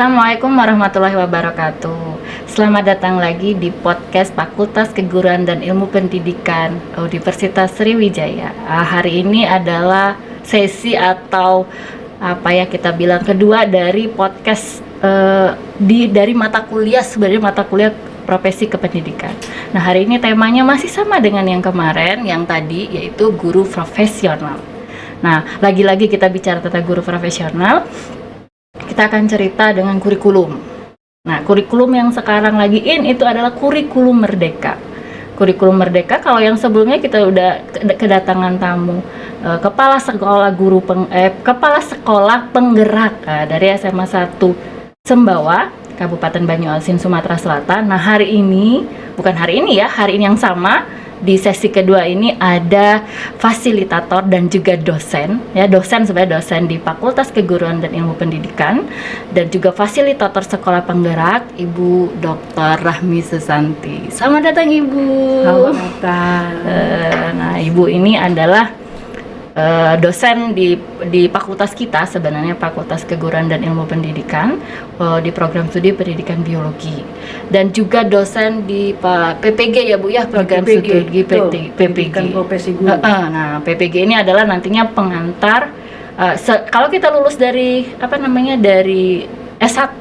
Assalamualaikum warahmatullahi wabarakatuh. Selamat datang lagi di podcast Fakultas Keguruan dan Ilmu Pendidikan Universitas Sriwijaya. Hari ini adalah sesi atau kita bilang kedua dari podcast dari mata kuliah, sebenarnya mata kuliah profesi kependidikan. Nah, hari ini temanya masih sama dengan yang kemarin, yang tadi, yaitu guru profesional. Nah, lagi-lagi kita bicara tentang guru profesional, kita akan cerita dengan kurikulum. Nah, kurikulum yang sekarang lagi itu adalah kurikulum merdeka. Kurikulum merdeka, kalau yang sebelumnya kita udah kedatangan tamu kepala sekolah penggerak dari SMA 1 Sembawa, Kabupaten Banyuasin, Sumatera Selatan. Nah, hari ini yang sama, di sesi kedua ini ada fasilitator dan juga dosen di Fakultas Keguruan dan Ilmu Pendidikan, dan juga fasilitator sekolah penggerak, Ibu Dr. Rahmi Susanti. Selamat datang, Ibu. Selamat datang. Nah, Ibu ini adalah dosen di fakultas kita, sebenarnya Fakultas Keguruan dan Ilmu Pendidikan, di program studi pendidikan biologi, dan juga dosen di PPG ya Bu ya, program studi PPG. Profesi guru. Nah, PPG ini adalah nantinya pengantar kalau kita lulus dari dari S1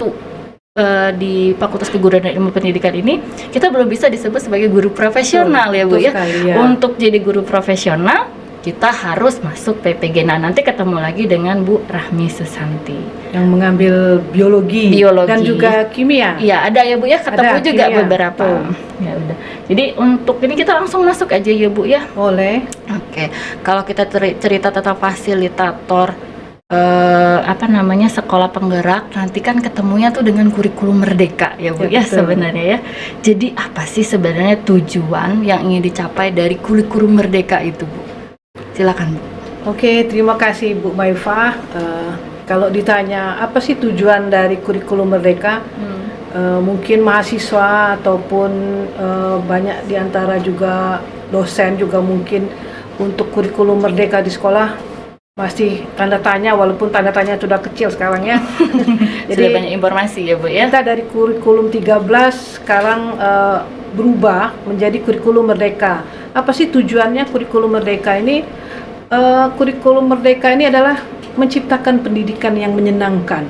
di Fakultas Keguruan dan Ilmu Pendidikan ini, kita belum bisa disebut sebagai guru profesional ya Bu ya. Untuk jadi guru profesional kita harus masuk PPG. Nah, nanti ketemu lagi dengan Bu Rahmi Susanti yang mengambil biologi dan juga kimia. Iya, ada ya Bu ya, ketemu ada, juga kimia. Beberapa. Ya udah. Jadi untuk ini kita langsung masuk aja ya Bu ya. Boleh. Oke. Kalau kita cerita tentang fasilitator sekolah penggerak, nanti kan ketemunya tuh dengan kurikulum merdeka ya Bu ya sebenarnya ya. Jadi apa sih sebenarnya tujuan yang ingin dicapai dari kurikulum merdeka itu Bu? Silakan Bu. Oke, terima kasih Bu Maifah. Kalau ditanya apa sih tujuan dari kurikulum merdeka, mungkin mahasiswa ataupun banyak diantara juga dosen juga mungkin untuk kurikulum merdeka di sekolah masih tanda tanya, walaupun tanda tanya sudah kecil sekarang ya. Jadi sudah banyak informasi ya Bu ya. Kita dari kurikulum 13 sekarang berubah menjadi kurikulum merdeka. Apa sih tujuannya kurikulum merdeka ini? Kurikulum merdeka ini adalah menciptakan pendidikan yang menyenangkan.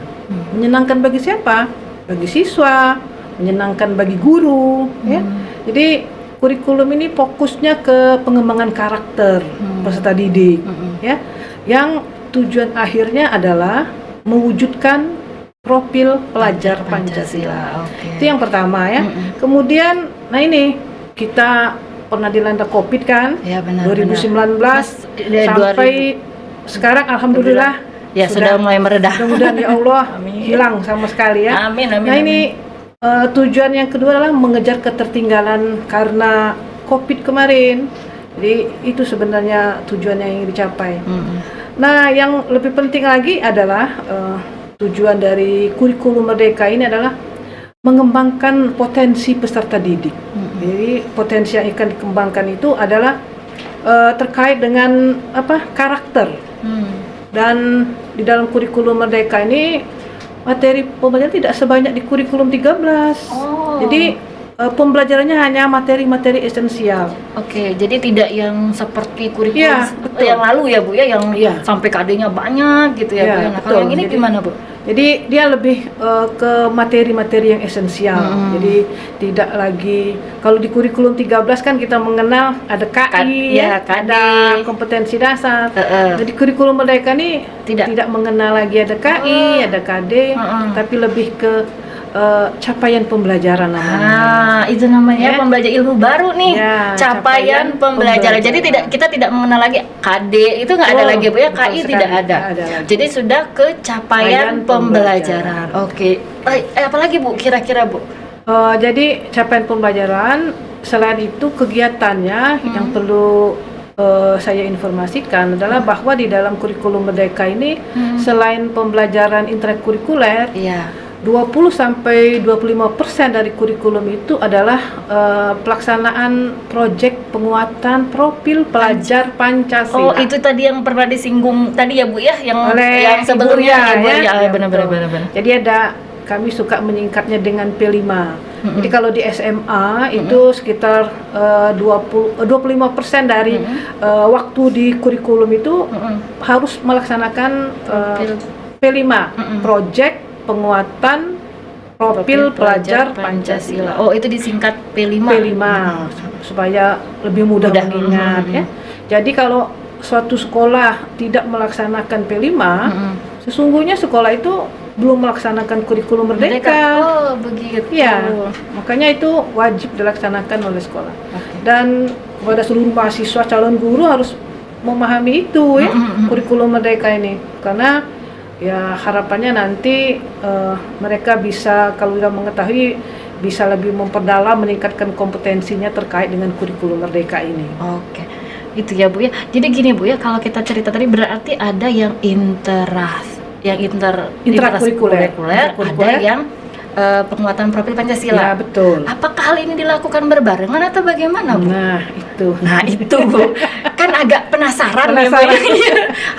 Menyenangkan bagi siapa? Bagi siswa, menyenangkan bagi guru, ya. Jadi kurikulum ini fokusnya ke pengembangan karakter peserta didik, ya. Yang tujuan akhirnya adalah mewujudkan profil pelajar Pancasila. Itu yang pertama ya. Kemudian, nah ini kita pernah dilanda COVID kan, ya, benar, 2019 benar. Sampai sekarang alhamdulillah ya sudah mulai meredah. Mudah-mudahan ya Allah hilang sama sekali ya. Amin. Nah ini tujuan yang kedua adalah mengejar ketertinggalan karena COVID kemarin. Jadi itu sebenarnya tujuan yang ingin dicapai. Nah yang lebih penting lagi adalah tujuan dari kurikulum merdeka ini adalah mengembangkan potensi peserta didik. Jadi potensi yang akan dikembangkan itu adalah terkait dengan karakter. Dan di dalam kurikulum merdeka ini materi pembelajaran tidak sebanyak di kurikulum 13. Jadi pembelajarannya hanya materi-materi esensial. Oke, jadi tidak yang seperti kurikulum yang lalu ya Bu ya, yang sampai KD-nya banyak gitu ya Bu. Nah, kalau yang ini gimana Bu? Jadi dia lebih ke materi-materi yang esensial. Jadi tidak lagi, kalau di kurikulum 13 kan kita mengenal ada KI, ada kompetensi dasar. Jadi kurikulum merdeka ini tidak mengenal lagi ada KI, ada KD, tapi lebih ke capaian pembelajaran namanya. Itu namanya pembelajaran ilmu baru nih. Capaian pembelajaran. Jadi kita tidak mengenal lagi KD, itu nggak ada lagi Bu ya, KI tidak ada. Jadi sudah ke capaian pembelajaran. Oke. Apalagi Bu kira-kira Bu? Jadi capaian pembelajaran, selain itu kegiatannya yang perlu saya informasikan adalah bahwa di dalam kurikulum merdeka ini selain pembelajaran intrakurikuler, 20-25% dari kurikulum itu adalah pelaksanaan proyek penguatan profil pelajar Pancasila. Oh, itu tadi yang pernah disinggung tadi ya Bu ya, yang sebelumnya ya Bu ya. Benar. Jadi ada kami suka menyingkatnya dengan P5. Jadi kalau di SMA itu sekitar 25% dari waktu di kurikulum itu harus melaksanakan P5, Project Penguatan Profil Pelajar Pancasila. Oh, itu disingkat P5. Supaya lebih mudah mengingat ya. Jadi kalau suatu sekolah tidak melaksanakan P5, sesungguhnya sekolah itu belum melaksanakan kurikulum merdeka. Oh, begitu. Ya, makanya itu wajib dilaksanakan oleh sekolah. Dan kepada seluruh mahasiswa calon guru harus memahami itu ya, kurikulum merdeka ini. Karena ya harapannya nanti mereka bisa, kalau sudah mengetahui, bisa lebih memperdalam, meningkatkan kompetensinya terkait dengan kurikulum merdeka ini. Oke, itu ya Bu ya. Jadi gini Bu ya, kalau kita cerita tadi berarti ada yang intrakurikuler, ada yang penguatan profil Pancasila. Ya, betul. Apakah hal ini dilakukan berbarengan atau bagaimana Bu? Nah itu Bu, kan agak penasaran. Ya Bu ya.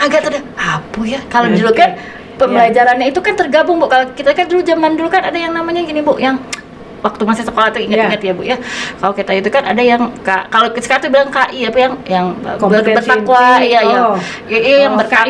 Agak apa ya? Kalau dulu kan pembelajarannya itu kan tergabung Bu. Kalau kita kan zaman dulu kan ada yang namanya gini Bu, yang waktu masih sekolah tuh ingat-ingat ya Bu ya. Kalau kita itu kan ada yang kalau sekarang tuh bilang KI apa yang bertakwa, yang bertakwa, KI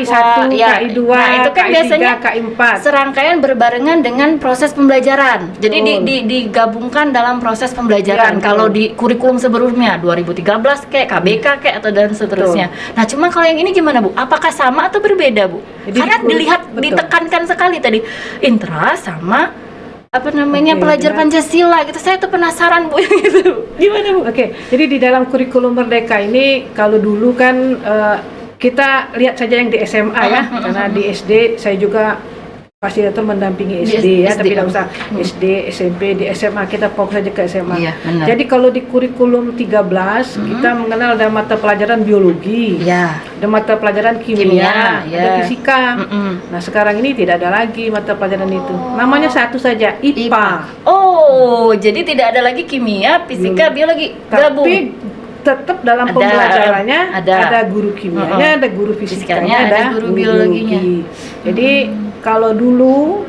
1, KI 2, nah, itu kan KI biasanya 3, KI 4. serangkaian berbarengan dengan proses pembelajaran. Jadi digabungkan dalam proses pembelajaran. Kalau di kurikulum sebelumnya 2013 kayak KBK kayak atau dan seterusnya. Nah, cuma kalau yang ini gimana Bu? Apakah sama atau berbeda Bu? Jadi karena ditekankan sekali tadi intra sama pelajar Pancasila gitu. Saya tuh penasaran Bu gitu. Gimana Bu? Jadi di dalam kurikulum merdeka ini, kalau dulu kan kita lihat saja yang di SMA ya, karena di SD saya juga fasilitator mendampingi SD ya, tapi tidak usah SD, SMP, di SMA kita fokus saja ke SMA. Iya, jadi kalau di kurikulum 13 kita mengenal ada mata pelajaran biologi, ada mata pelajaran kimia, ada fisika. Nah sekarang ini tidak ada lagi mata pelajaran itu, namanya satu saja, IPA. Oh, jadi tidak ada lagi kimia, fisika, biologi, gabung. Tapi tetap dalam pembelajarannya ada guru kimianya, ada guru fisikanya, ada guru biologinya. Jadi kalau dulu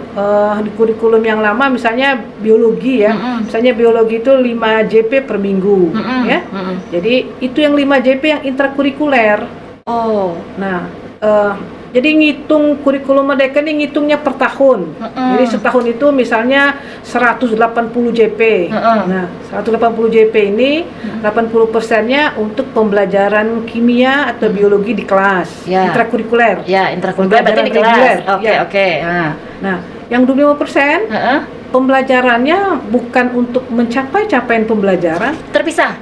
di kurikulum yang lama misalnya biologi ya, misalnya biologi itu 5 JP per minggu ya. Jadi itu yang 5 JP yang intrakurikuler. Nah, jadi ngitung kurikulum merdeka ini ngitungnya per tahun. Jadi setahun itu misalnya 180 JP. Nah, 180 JP ini 80%-nya untuk pembelajaran kimia atau biologi di kelas. Intrakurikuler. Ya, intrakurikuler berarti di kelas. Oke. Nah, yang 25% pembelajarannya bukan untuk mencapai capaian pembelajaran. Terpisah.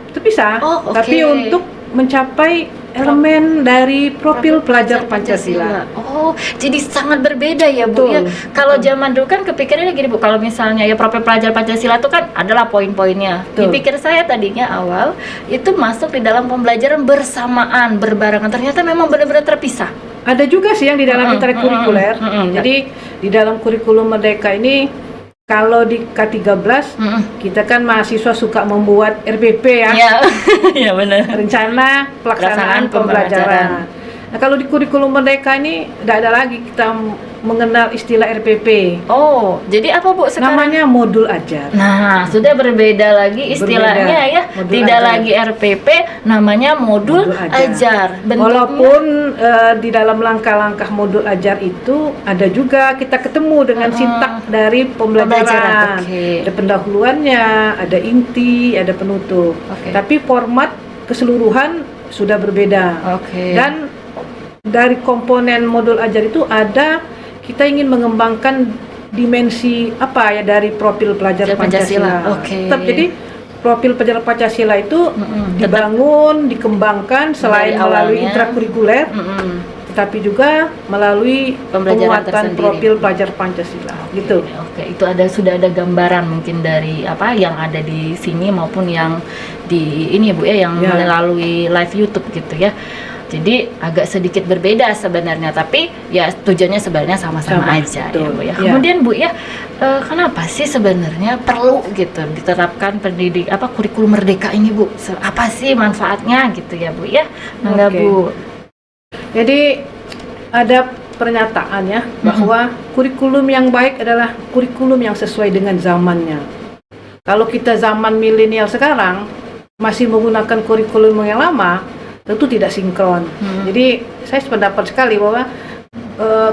Tapi untuk mencapai elemen dari profil pelajar Pancasila. Oh, jadi sangat berbeda ya Bu ya. Kalau zaman dulu kan kepikirannya gini Bu, kalau misalnya ya profil pelajar Pancasila itu kan adalah poin-poinnya. Dipikir saya tadinya awal itu masuk di dalam pembelajaran bersamaan, berbarengan. Ternyata memang benar-benar terpisah. Ada juga sih yang di dalam intrakurikuler. Jadi di dalam kurikulum merdeka ini, kalau di K13 kita kan mahasiswa suka membuat RPP ya. Iya benar. Rencana pelaksanaan pembelajaran. Nah, kalau di kurikulum merdeka ini tidak ada lagi kita mengenal istilah RPP. Oh, jadi apa Bu sekarang? Namanya modul ajar. Nah, sudah berbeda lagi istilahnya ya. Tidak lagi RPP, namanya modul ajar. Bentuknya, walaupun di dalam langkah-langkah modul ajar itu ada juga kita ketemu dengan sintak dari pembelajaran. Ada pendahuluannya, ada inti, ada penutup. Tapi format keseluruhan sudah berbeda. Dan dari komponen modul ajar itu ada, kita ingin mengembangkan dimensi apa ya dari profil pelajar Pancasila. Jadi profil pelajar Pancasila itu dibangun, dikembangkan selain melalui intrakurikuler, tetapi juga melalui penguatan profil pelajar Pancasila. Gitu. Itu sudah ada gambaran mungkin dari apa yang ada di sini maupun yang di ini Bu ya, yang melalui live YouTube gitu ya. Jadi agak sedikit berbeda sebenarnya, tapi ya tujuannya sebenarnya sama-sama aja ya Bu ya. Kemudian Bu ya, kenapa sih sebenarnya perlu gitu diterapkan kurikulum merdeka ini Bu? Apa sih manfaatnya gitu ya Bu ya? Bu. Jadi ada pernyataan ya bahwa kurikulum yang baik adalah kurikulum yang sesuai dengan zamannya. Kalau kita zaman milenial sekarang masih menggunakan kurikulum yang lama, tentu tidak sinkron. Jadi saya sependapat sekali bahwa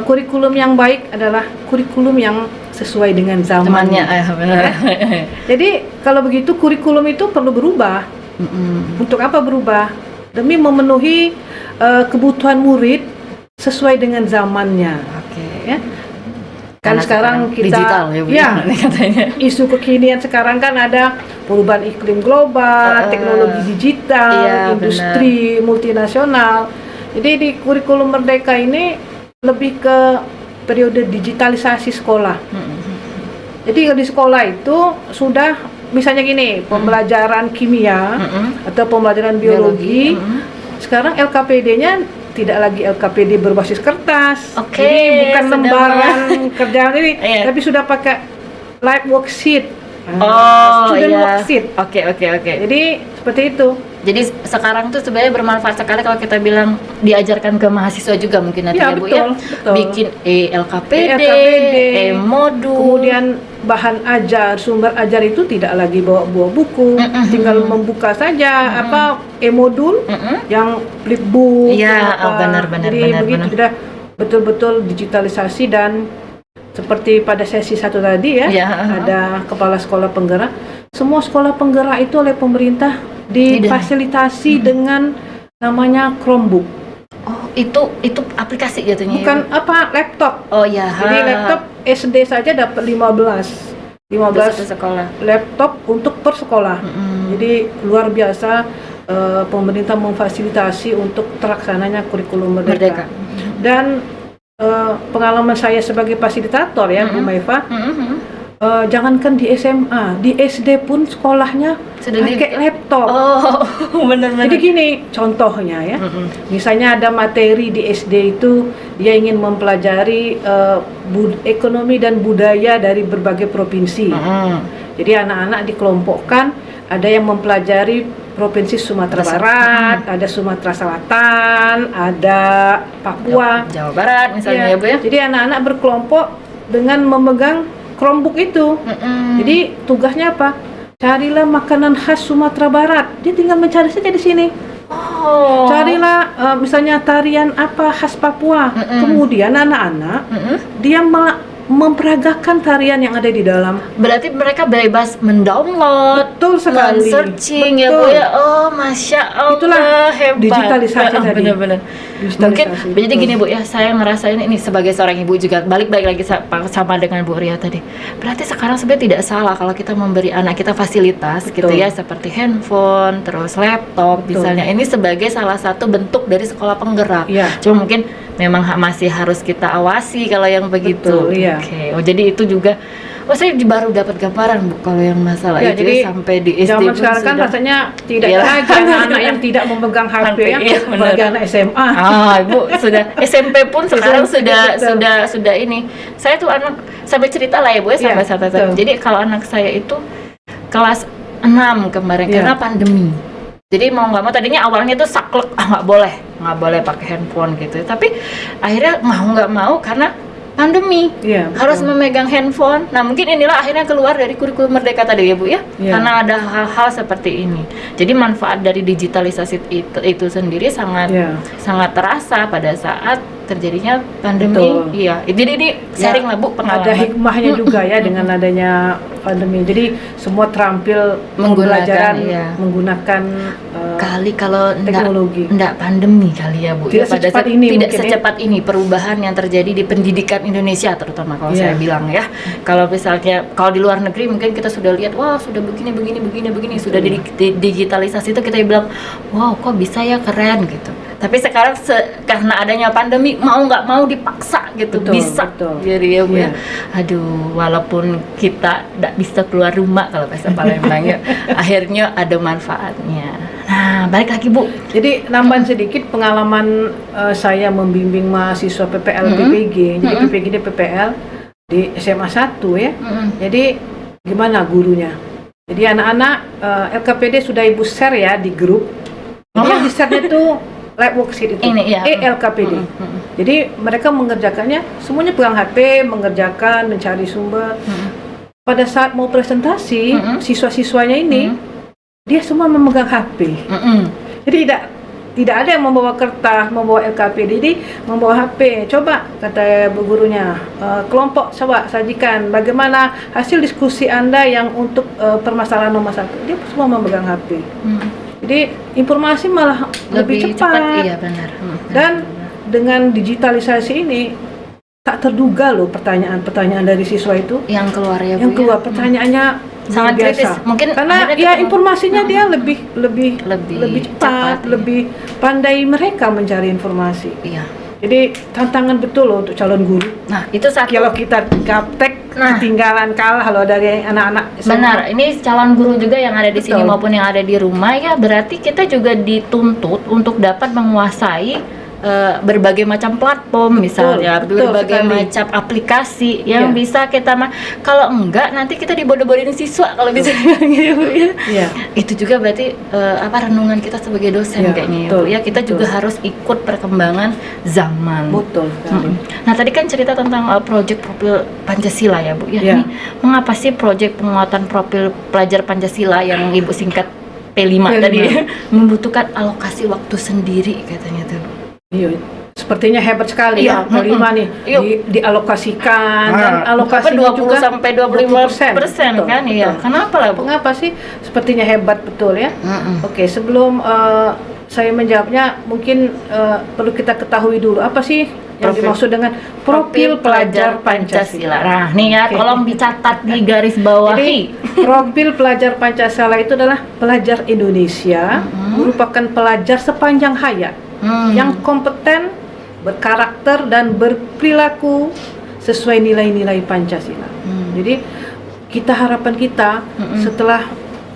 kurikulum yang baik adalah kurikulum yang sesuai dengan zamannya. Benar. Jadi kalau begitu kurikulum itu perlu berubah. Untuk apa berubah? Demi memenuhi kebutuhan murid sesuai dengan zamannya. Oke. Ya. Kan sekarang kita digital ya, Bu, ya katanya. isu kekinian sekarang kan ada perubahan iklim global, teknologi digital, industri multinasional. Jadi di kurikulum Merdeka ini lebih ke periode digitalisasi sekolah. Jadi di sekolah itu sudah misalnya gini, pembelajaran kimia atau pembelajaran biologi. Sekarang LKPD-nya tidak lagi LKPD berbasis kertas. Jadi bukan lembaran kerjaan ini, tapi sudah pakai live worksheet. Student worksheet. Oke. Jadi seperti itu. Jadi sekarang tuh sebenarnya bermanfaat sekali kalau kita bilang diajarkan ke mahasiswa juga mungkin nanti ya, Bu, betul. Bikin LKPD, modul. Kemudian bahan ajar, sumber ajar itu tidak lagi bawa buku, tinggal membuka saja modul yang flipbook. Iya, benar. Jadi begitu sudah betul-betul digitalisasi. Dan seperti pada sesi 1 tadi ada kepala sekolah penggerak. Semua sekolah penggerak itu oleh pemerintah difasilitasi dengan namanya Chromebook. Oh, itu aplikasi jatuhnya. Bukan laptop. Oh ya. Jadi laptop SD saja dapat 15 sekolah. Laptop untuk per sekolah. Jadi luar biasa pemerintah memfasilitasi untuk terlaksananya kurikulum Merdeka. Dan pengalaman saya sebagai fasilitator ya, Bu Maifa, jangankan di SMA, di SD pun sekolahnya pakai laptop. Benar. Jadi gini contohnya ya, misalnya ada materi di SD itu dia ingin mempelajari ekonomi dan budaya dari berbagai provinsi. Jadi anak-anak dikelompokkan, ada yang mempelajari provinsi Sumatera Barat, ada Sumatera Selatan, ada Papua, Jawa Barat misalnya ya Bu ya. Jadi anak-anak berkelompok dengan memegang Chromebook itu. Jadi tugasnya apa? Carilah makanan khas Sumatera Barat. Dia tinggal mencari saja di sini. Carilah misalnya tarian apa khas Papua. Kemudian anak-anak dia memperagakan tarian yang ada di dalam. Berarti mereka bebas mendownload, betul sekali, searching ya Bu ya. Oh, Masya Allah, itulah hebat. Digitalisasi tadi. Benar-benar. Mungkin jadi gini Bu ya, saya ngerasain ini sebagai seorang ibu juga balik lagi sama dengan Bu Ria tadi. Berarti sekarang sebenarnya tidak salah kalau kita memberi anak kita fasilitas gitu ya, seperti handphone, terus laptop misalnya. Ini sebagai salah satu bentuk dari sekolah penggerak. Cuma mungkin memang masih harus kita awasi kalau yang begitu. Oke. Oh, jadi itu juga. Oh, saya baru dapat gambaran Bu kalau yang masalah itu jadi sampai di SD. Zaman sekarang kan rasanya tidak lagi anak-anak yang tidak memegang HP ya, apalagi anak SMA. Bu, sudah SMP pun sekarang sudah ini. Saya tuh anak sampai cerita lah ya Bu ya, sampai satu. Jadi kalau anak saya itu kelas 6 kemarin karena pandemi. Jadi mau nggak mau tadinya awalnya tuh saklek, nggak boleh pakai handphone gitu. Tapi akhirnya mau nggak mau karena pandemi harus memegang handphone. Nah mungkin inilah akhirnya keluar dari kurikulum Merdeka tadi ya Bu ya, karena ada hal-hal seperti ini. Jadi manfaat dari digitalisasi itu sendiri sangat terasa pada saat terjadinya pandemi. Jadi ini sharing lah Bu pengalaman. Ada hikmahnya juga ya dengan adanya pandemi. Jadi semua terampil menggunakan kali kalau teknologi. Enggak pandemi kali ya Bu. Tidak secepat ini. Tidak secepat ini perubahan yang terjadi di pendidikan Indonesia terutama kalau saya bilang ya. Kalau misalnya kalau di luar negeri mungkin kita sudah lihat wah sudah begini sudah digitalisasi itu kita bilang wow kok bisa ya keren gitu. Tapi sekarang karena adanya pandemi mau nggak mau dipaksa gitu bisa. Jadi ya Bu ya. Aduh walaupun kita tidak bisa keluar rumah kalau bahasa Palembangnya akhirnya ada manfaatnya. Nah balik lagi Bu. Jadi nambahin sedikit pengalaman saya membimbing mahasiswa PPL PPG. Jadi PPG ini PPL di SMA 1 ya. Jadi gimana gurunya? Jadi anak-anak LKPD sudah Ibu share ya di grup. Jadi di share itu live worksheet itu, Ini, ya. ELKPD. Jadi mereka mengerjakannya semuanya pegang HP, mengerjakan, mencari sumber. Pada saat mau presentasi, siswa-siswanya ini dia semua memegang HP. Jadi tidak ada yang membawa kertas, membawa LKPD, jadi membawa HP. Coba, kata bu gurunya, kelompok coba sajikan bagaimana hasil diskusi Anda yang untuk permasalahan nomor 1. Dia semua memegang HP. Jadi informasi malah lebih cepat. Iya benar. Dan dengan digitalisasi ini tak terduga loh pertanyaan-pertanyaan dari siswa itu Yang keluar ya Bu. yang keluar pertanyaannya Sangat luar biasa. kritis. Mungkin Karena akhirnya ya ketemu. informasinya dia lebih Lebih cepat, cepat, ya. lebih pandai mereka mencari informasi. Iya. Jadi tantangan betul loh untuk calon guru. Nah, itu satu. Kalau kita gaptek, ketinggalan kalah loh dari anak-anak SMA. Benar, ini calon guru juga yang ada di sini Betul. maupun yang ada di rumah ya, berarti kita juga dituntut untuk dapat menguasai berbagai macam platform misalnya, betul berbagai sekali. macam aplikasi yang Iya. bisa kita kalau enggak nanti kita dibodoh-bodohin siswa kalau bisa dibilang gitu Bu, ya. Iya. Itu juga berarti renungan kita sebagai dosen Iya, kayaknya ya betul, Bu ya, kita betul. juga harus ikut perkembangan zaman. Betul sekali. Nah tadi kan cerita tentang proyek profil Pancasila ya Bu ya. Ya. Ini mengapa sih proyek penguatan profil pelajar Pancasila yang Ibu singkat P5 tadi membutuhkan alokasi waktu sendiri katanya tuh Bu. Iya, sepertinya hebat sekali Iya, ya kelima nih Iya. dialokasikan dan alokasi 20 juga sampai 25% Betul, kan iya. betul. Kenapa lah Bu? Mengapa sih? Sepertinya hebat betul ya. Oke, sebelum saya menjawabnya, mungkin perlu kita ketahui dulu apa sih yang Profil- dimaksud dengan profil pelajar Pancasila. Nah, nih ya, Oke. tolong dicatat di garis bawahi. Jadi profil pelajar Pancasila itu adalah pelajar Indonesia, merupakan pelajar sepanjang hayat yang kompeten, berkarakter dan berperilaku sesuai nilai-nilai Pancasila. Jadi harapan kita setelah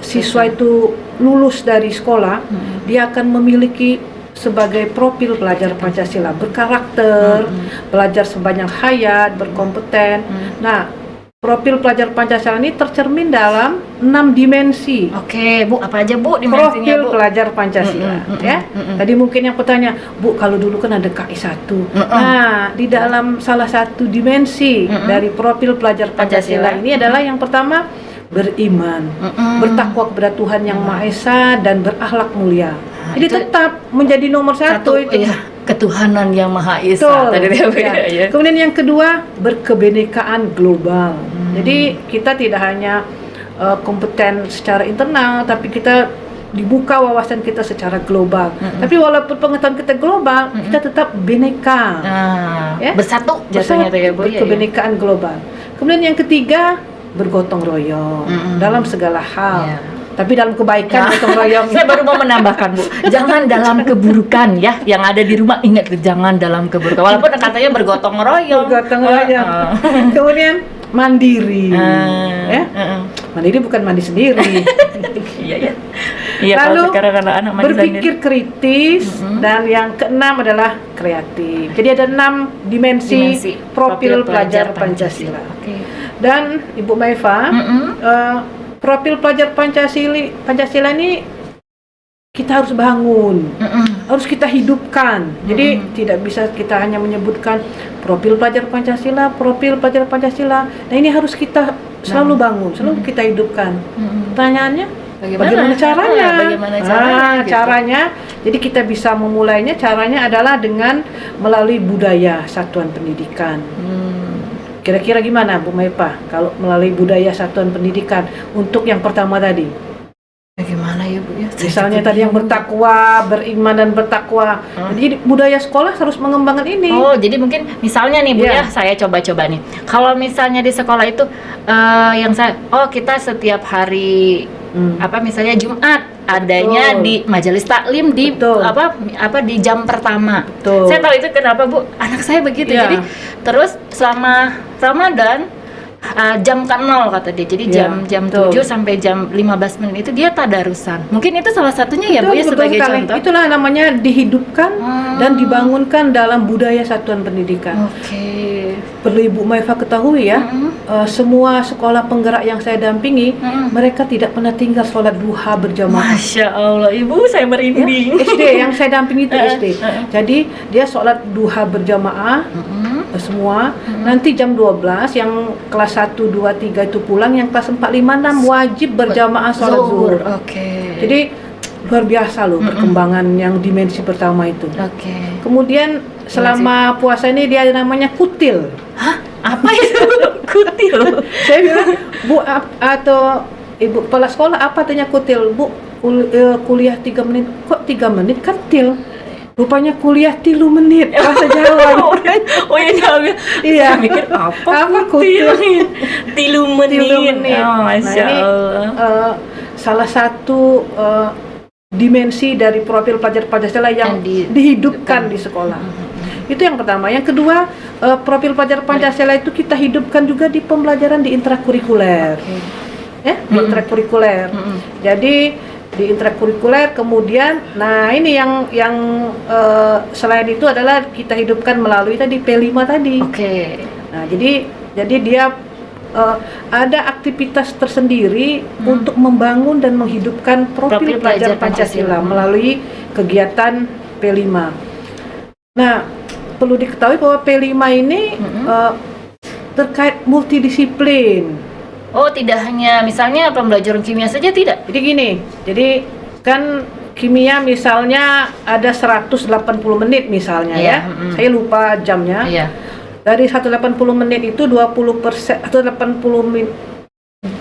siswa itu lulus dari sekolah, dia akan memiliki sebagai profil pelajar Pancasila, berkarakter, pelajar sepanjang hayat, berkompeten. Nah, profil pelajar Pancasila ini tercermin dalam 6 dimensi. Oke, Bu, apa aja Bu dimensinya Profil Bu? pelajar Pancasila, ya. Tadi mungkin yang bertanya, Bu, kalau dulu kan ada KI 1. Nah, di dalam salah satu dimensi dari profil pelajar Pancasila ini adalah yang pertama, beriman, bertakwa kepada Tuhan Yang Maha Esa dan berakhlak mulia. Jadi itu tetap menjadi nomor satu itu. iya, ketuhanan yang Maha Esa Betul. tadi dia Bu, Ya. ya. Kemudian yang kedua, berkebinekaan global. Jadi kita tidak hanya kompeten secara internal, tapi kita dibuka wawasan kita secara global. Tapi walaupun pengetahuan kita global, kita tetap bineka. Nah, Ya? bersatu jatuhnya tuh ya Bu. Ya, ya. Berkebinekaan global. Kemudian yang ketiga, bergotong royong dalam segala hal. Ya. Tapi dalam kebaikan gotong royong. Saya baru mau menambahkan Bu, jangan dalam keburukan ya. Yang ada di rumah ingat jangan dalam keburukan. Walaupun katanya bergotong royong. Bergotong royong. Kemudian mandiri. Ya. Mandiri bukan mandi sendiri. Iya ya. Iya, kalau Lalu sekarang anak-anak mandi berpikir sendiri. kritis, dan yang keenam adalah kreatif. Jadi ada 6 dimensi profil pelajar Pancasila. Oke. Dan Ibu Maifa, profil pelajar Pancasila ini kita harus bangun, harus kita hidupkan. Jadi tidak bisa kita hanya menyebutkan profil pelajar Pancasila, profil pelajar Pancasila. Nah, ini harus kita selalu bangun, selalu kita hidupkan. Pertanyaannya, bagaimana caranya? Bagaimana caranya? Gitu. Caranya, jadi kita bisa memulainya. Caranya adalah dengan melalui budaya satuan pendidikan. Kira-kira gimana Bu Maipa kalau melalui budaya satuan pendidikan untuk yang pertama tadi? Bagaimana ya Bu ya? Misalnya tadi yang bertakwa, beriman dan bertakwa. Jadi budaya sekolah harus mengembangkan ini. Oh, jadi mungkin misalnya nih Bu Iya. ya, saya coba-coba nih. Kalau misalnya di sekolah itu yang kita setiap hari misalnya Jumat adanya Betul. di majelis taklim di Betul. di jam pertama. Betul. Saya tahu itu kenapa Bu, anak saya begitu. Iya. Jadi terus selama Ramadan jam ke 0 kata dia. Jadi Ya, jam betul. 7 sampai jam 15 menit itu dia tadarusan. Mungkin itu salah satunya ya Bu ya Betul sebagai sekali. contoh. Itulah namanya dihidupkan dan dibangunkan dalam budaya satuan pendidikan. Oke. Perlu Ibu Maifa ketahui ya, semua sekolah penggerak yang saya dampingi, mereka tidak pernah tinggal sholat duha berjamaah. Masya Allah, Ibu saya merinding. SD yang saya dampingi itu SD. Jadi dia sholat duha berjamaah semua. Nanti jam 12 yang kelas 1, 2, 3 itu pulang, yang kelas 4, 5, 6 wajib berjamaah sholat zuhur. Oke. Jadi luar biasa loh perkembangan yang dimensi pertama itu. Oke. Kemudian selama puasa ini dia ada namanya kutil. Hah? Apa itu? Kutil. Saya bilang, Bu atau Ibu kepala sekolah, apa artinya kutil? Bu, kuliah 3 menit. Kok 3 menit kan til? Rupanya kuliah 3 menit bahasa Jawa. Oh ya Jawa. Iya. Saya mikir apa kutil? 3 menit. Oh, Masya Nah, ini Allah. salah satu dimensi dari profil pelajar Pancasila yang dihidupkan di sekolah. Itu yang pertama. Yang kedua, profil pelajar Pancasila itu kita hidupkan juga di pembelajaran di intrakurikuler. Ya, di intrakurikuler. Jadi di intrakurikuler kemudian, nah ini yang selain itu adalah kita hidupkan melalui tadi P5 tadi. Oke. Nah, jadi dia ada aktivitas tersendiri untuk membangun dan menghidupkan profil pelajar Pancasila melalui kegiatan P5. Nah, perlu diketahui bahwa P5 ini terkait multidisiplin. Oh, tidak hanya misalnya pembelajaran kimia saja tidak? Jadi gini, jadi kan kimia misalnya ada 180 menit misalnya ya. Saya lupa jamnya. Iya. Dari 180 menit itu 20%, 180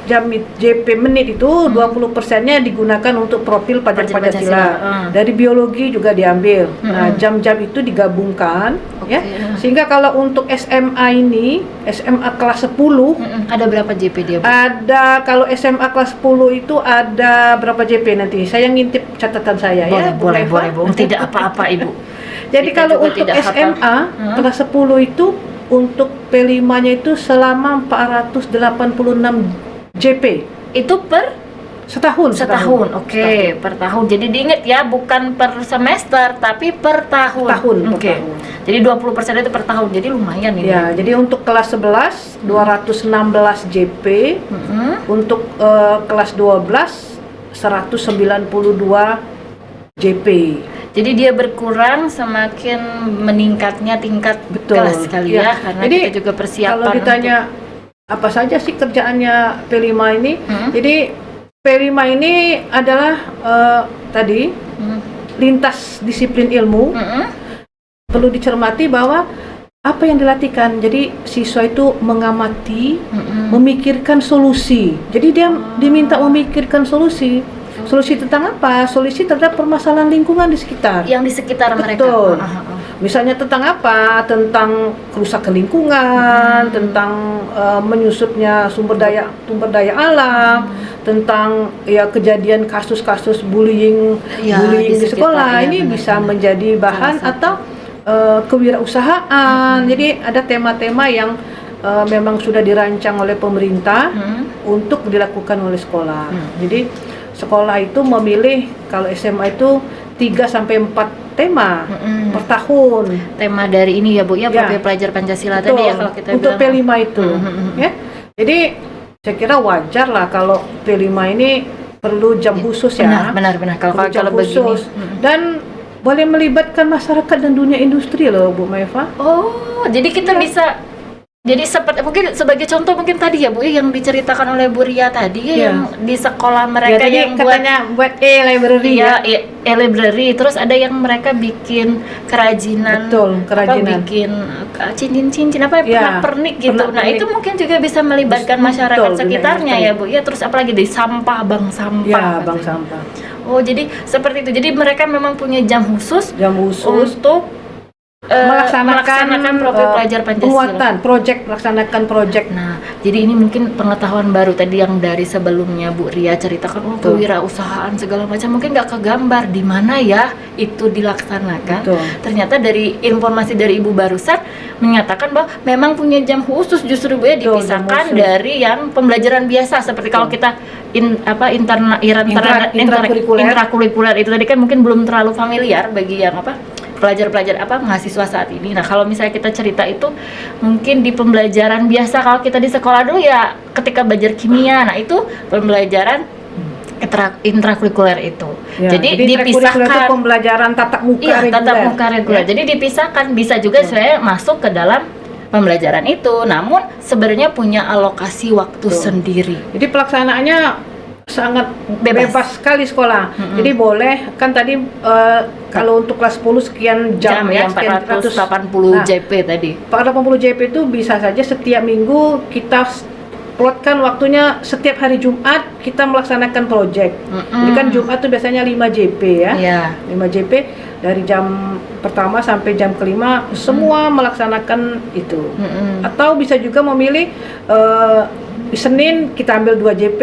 jam JP menit itu 20%-nya digunakan untuk profil pelajar Pancasila. Dari biologi juga diambil. Nah, jam-jam itu digabungkan ya. Sehingga kalau untuk SMA ini, SMA kelas 10 ada berapa JP dia, Bu? ada, kalau SMA kelas 10 itu ada berapa JP nanti? Saya ngintip catatan saya ya. Boleh, Bu. Tidak apa-apa, Ibu. Jadi Kita kalau juga untuk tidak SMA kelas 10 itu untuk P5-nya itu selama 486 JP. Itu per Setahun. Oke, per tahun. Jadi diingat ya, bukan per semester tapi per tahun. Per tahun. Jadi 20% itu per tahun. Jadi lumayan ini. Ya, jadi untuk kelas 11 216 JP. Untuk kelas 12 192 JP. Jadi dia berkurang semakin meningkatnya tingkat kelas kali ya, karena jadi, kita juga persiapan. Kalau ditanya apa saja sih kerjaannya P5 ini? Jadi P5 ini adalah tadi lintas disiplin ilmu. Perlu dicermati bahwa apa yang dilatihkan. Jadi siswa itu mengamati, memikirkan solusi. Jadi dia diminta memikirkan solusi. Solusi tentang apa? Solusi terhadap permasalahan lingkungan di sekitar. Yang di sekitar mereka. Betul. Misalnya tentang apa? Tentang kerusakan lingkungan, tentang menyusutnya sumber daya alam, tentang ya kejadian kasus-kasus bullying di sekolah. Ini bisa menjadi bahan atau kewirausahaan. Jadi ada tema-tema yang memang sudah dirancang oleh pemerintah untuk dilakukan oleh sekolah. Jadi sekolah itu memilih, kalau SMA itu 3-4 tema per tahun. Tema dari ini ya Bu ya, profil pelajar Pancasila. Betul. Tadi ya kalau kita untuk bilang. P5 itu ya. Jadi saya kira wajar lah kalau P5 ini perlu jam khusus ya. Benar. Kalau begini. Dan boleh melibatkan masyarakat dan dunia industri loh Bu Maifa. Oh, jadi kita bisa. Jadi seperti mungkin sebagai contoh mungkin tadi ya Bu yang diceritakan oleh Bu Ria tadi ya, yang di sekolah mereka ya, yang katanya buat e-library ya, e-library, terus ada yang mereka bikin kerajinan. Betul, kerajinan. Bikin cincin-cincin apa ya, pernik gitu. Nah, itu mungkin juga bisa melibatkan masyarakat sekitarnya ya Bu. Ya, terus apalagi di sampah, bank sampah. Ya, bank sampah. Oh, jadi seperti itu. Jadi mereka memang punya jam khusus untuk melaksanakan profil pelajar Pancasila. Melaksanakan project. Nah, jadi ini mungkin pengetahuan baru tadi yang dari sebelumnya Bu Ria ceritakan, kewirausahaan segala macam mungkin nggak kegambar di mana ya itu dilaksanakan. Betul. Ternyata dari informasi dari Ibu barusan menyatakan bahwa memang punya jam khusus justru Bu ya, dipisahkan dari yang pembelajaran biasa seperti kalau kita intrakurikuler itu tadi kan mungkin belum terlalu familiar bagi yang pelajar-pelajar mahasiswa saat ini. Nah, kalau misalnya kita cerita itu mungkin di pembelajaran biasa kalau kita di sekolah dulu ya ketika belajar kimia. Nah, itu pembelajaran intrakurikuler itu. Ya, jadi dipisahkan itu pembelajaran tatap muka reguler. Tatap muka reguler. Jadi dipisahkan, bisa juga saya masuk ke dalam pembelajaran itu. Namun sebenarnya punya alokasi waktu sendiri. Jadi pelaksanaannya sangat bebas sekali sekolah. Jadi boleh kan tadi kalau untuk kelas 10 sekian jam ya, 480 JP tadi. 480 JP itu bisa saja setiap minggu kita plotkan waktunya. Setiap hari Jumat kita melaksanakan project. Jadi kan Jumat tuh biasanya 5 JP ya. 5 JP dari jam pertama sampai jam kelima semua melaksanakan itu. Atau bisa juga memilih Senin kita ambil 2 JP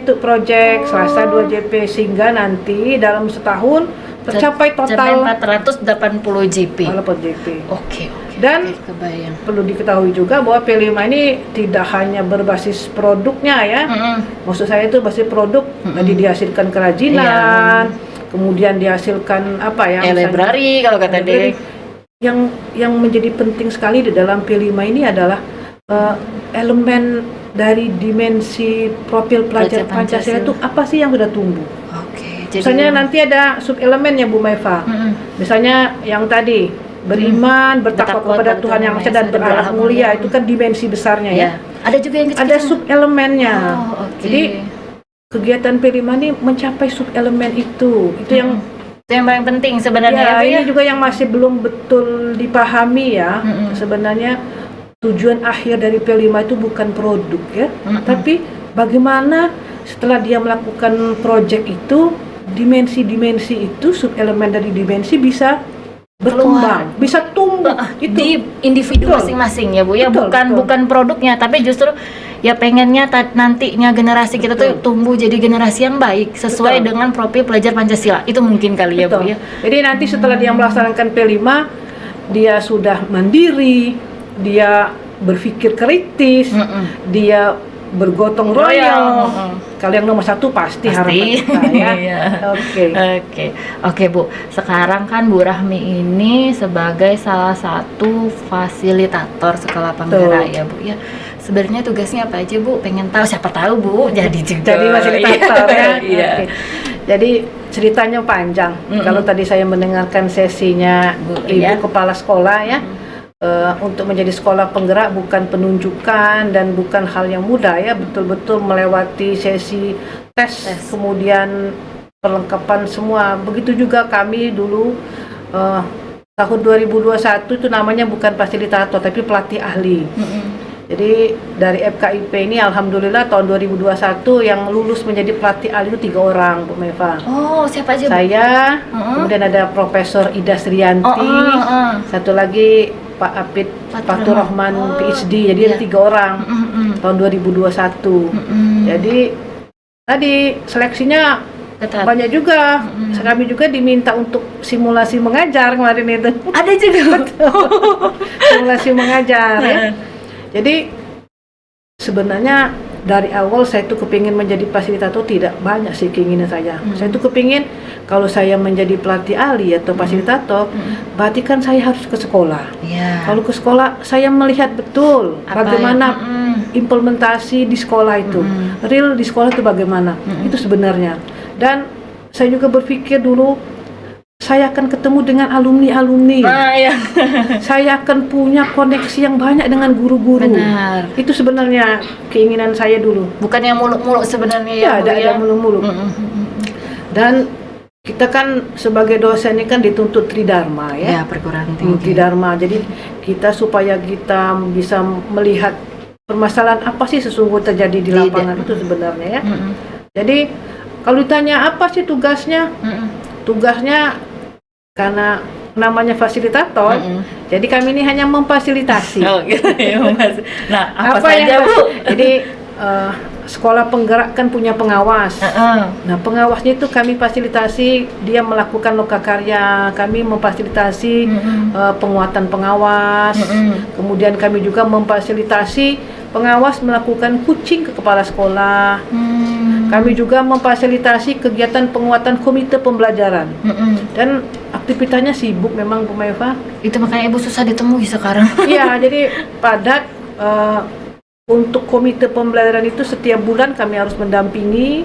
untuk project, Selasa 2 JP, sehingga nanti dalam setahun tercapai total 480 JP. Oke. Dan kebayang. Perlu diketahui juga bahwa P5 ini tidak hanya berbasis produknya ya. Maksud saya itu basis produk, tadi dihasilkan kerajinan, kemudian dihasilkan library kalau kata Dek. Yang menjadi penting sekali di dalam P5 ini adalah elemen dari dimensi profil pelajar Pancasila itu apa sih yang sudah tumbuh? Misalnya nanti ada sub-elemennya Bu Maifa. Misalnya yang tadi beriman, bertakwa kepada Tuhan Yang Maha Esa dan berakhlak mulia, itu kan dimensi besarnya ya. Ada juga yang kecil. Ada sub-elemennya. Jadi kegiatan P5 ini mencapai sub-elemen itu yang paling penting sebenarnya. Ya, ini juga yang masih belum betul dipahami ya. Sebenarnya tujuan akhir dari P5 itu bukan produk ya, tapi bagaimana setelah dia melakukan project itu, dimensi-dimensi itu, sub-elemen dari dimensi bisa berkembang, bisa tumbuh itu di individu masing-masing ya Bu ya. Bukan produknya, tapi justru ya pengennya nantinya generasi kita tuh tumbuh jadi generasi yang baik sesuai dengan profil pelajar Pancasila. Itu mungkin kali ya Bu ya. Jadi nanti setelah dia melaksanakan P5, dia sudah mandiri, dia berpikir kritis, dia bergotong royong. Kalau yang nomor 1 pasti harapan kita ya. Oke Bu. Sekarang kan Bu Rahmi ini sebagai salah satu fasilitator sekolah penggerak ya Bu ya. Sebenarnya tugasnya apa aja Bu? Pengen tahu, siapa tahu Bu jadi fasilitator ya. Jadi ceritanya panjang. Kalau tadi saya mendengarkan sesinya Ibu Kepala Sekolah ya. Untuk menjadi sekolah penggerak bukan penunjukan dan bukan hal yang mudah ya, betul-betul melewati sesi tes, kemudian perlengkapan semua. Begitu juga kami dulu tahun 2021 itu namanya bukan fasilitator tapi pelatih ahli. Jadi dari FKIP ini alhamdulillah tahun 2021 yang lulus menjadi pelatih ahli itu 3 orang Bu Meva. Siapa aja Bu? Saya, kemudian ada Profesor Ida Srianti, satu lagi Pak Apit Fatur Rahman PhD. Jadi ada 3 orang tahun 2021. Jadi tadi seleksinya banyak juga. Kami juga diminta untuk simulasi mengajar kemarin itu. Ada juga. Simulasi mengajar ya. Jadi sebenarnya dari awal saya tuh kepingin menjadi fasilitator, tidak banyak sih keinginan saya. Saya tuh kepingin kalau saya menjadi pelatih ahli atau fasilitator, berarti kan saya harus ke sekolah. Kalau ke sekolah saya melihat betul bagaimana implementasi di sekolah itu, real di sekolah itu bagaimana, itu sebenarnya. Dan saya juga berpikir dulu, saya akan ketemu dengan alumni-alumni. Saya akan punya koneksi yang banyak dengan guru-guru. Itu sebenarnya keinginan saya dulu. Bukan yang muluk-muluk sebenarnya ya. Ada muluk-muluk. Dan kita kan sebagai dosen ini kan dituntut tridharma ya. Perguruan tinggi. Tridharma. Jadi kita supaya kita bisa melihat permasalahan apa sih sesungguhnya terjadi di lapangan itu sebenarnya ya. Jadi kalau ditanya apa sih tugasnya? Tugasnya karena namanya fasilitator. Jadi kami ini hanya memfasilitasi. Oh gitu ya, Mas. Nah, apa yang saja, Bu? Jadi sekolah penggerak kan punya pengawas. Nah, pengawasnya itu kami fasilitasi, dia melakukan lokakarya, kami memfasilitasi penguatan pengawas. Kemudian kami juga memfasilitasi pengawas melakukan coaching ke kepala sekolah. Kami juga memfasilitasi kegiatan penguatan komite pembelajaran. Dan aktivitasnya sibuk memang, Bu Maifa. Itu makanya Ibu susah ditemui sekarang. Iya, jadi padat. Untuk komite pembelajaran itu setiap bulan kami harus mendampingi.